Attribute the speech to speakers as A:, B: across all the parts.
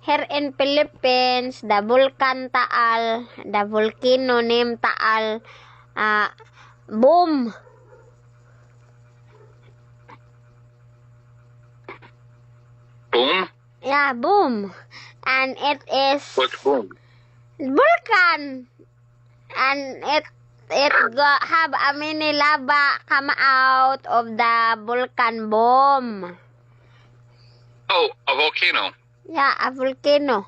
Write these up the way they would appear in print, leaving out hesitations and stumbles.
A: Here in Philippines, the volcano named Taal, boom.
B: Boom?
A: Yeah, boom. And it is
B: What's boom?
A: volcan. And it have a mini lava come out of the volcan bomb.
B: Oh, a volcano.
A: Yeah, a volcano.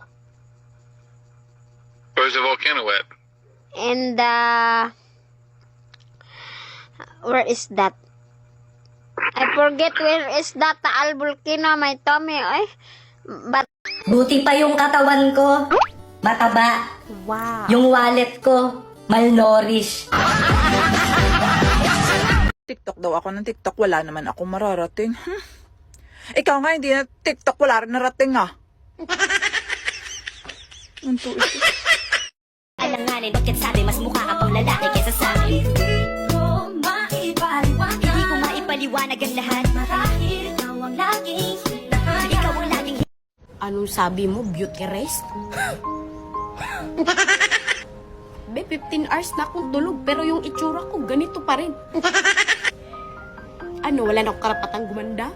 B: Where's the volcano at?
A: And where is that? I forget where is that Taal volcano, my tummy. But
C: Buti pa yung katawan ko, mataba.
A: wow.
C: Yung wallet ko, malnourished.
D: TikTok daw ako ng TikTok, wala naman ako mararating. Ikaw nga, hindi na TikTok, wala rin narating ah.
C: Alanganin, bakit sabi mas mukha ka pang lalaki kesa sa akin? Hindi ko maipaliwanag ang lahat. Marahil ikaw ang laging
E: Anong sabi mo, beauty rest? Be, 15 hours na akong tulog, pero yung itsura ko, ganito pa rin. Ano, wala na akong karapatang gumanda?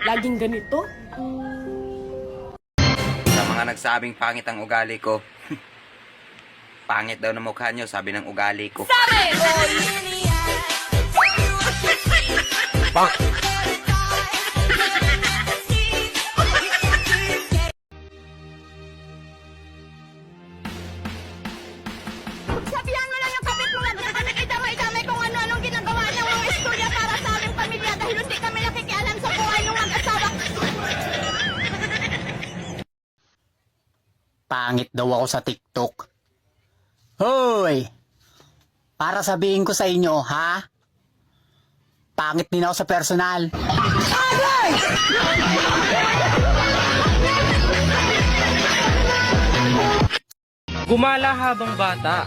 E: Laging ganito?
F: Sa mga nagsabing pangit ang ugali ko, pangit daw na mukha nyo, sabi ng ugali ko.
G: Sabihan mo lang yung kapit mo, wag na kami idamay-damay kung ano-anong ginagawa niyang mga istorya para sa aming pamilya dahil hindi kami nakikialam sa buhay ng mag-asawa.
H: Pangit daw ako sa TikTok. Hoy! Para sabihin ko sa inyo, ha? Pangit din ako sa personal.
I: Gumala habang bata.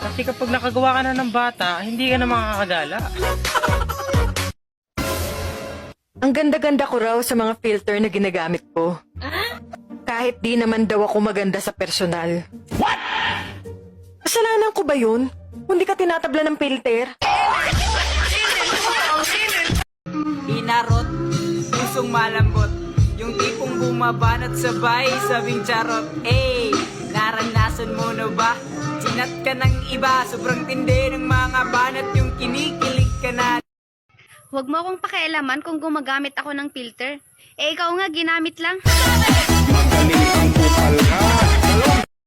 I: Kasi kapag nakagawa ka na ng bata, hindi ka na makakagala.
J: Ang ganda-ganda ko raw sa mga filter na ginagamit ko. Kahit di naman daw ako maganda sa personal. What? Kasalanan ko ba yun? Hindi ka tinatabla ng filter?
K: Inarot, pusong malambot, yung tipong bumabanat sabay, sabing charot. Naranasan mo na ba? Chinat ka ng iba, sobrang tindi ng mga banat, yung kinikilig ka na.
G: Huwag mo akong pakialaman kung gumagamit ako ng filter. Ikaw nga ginamit lang.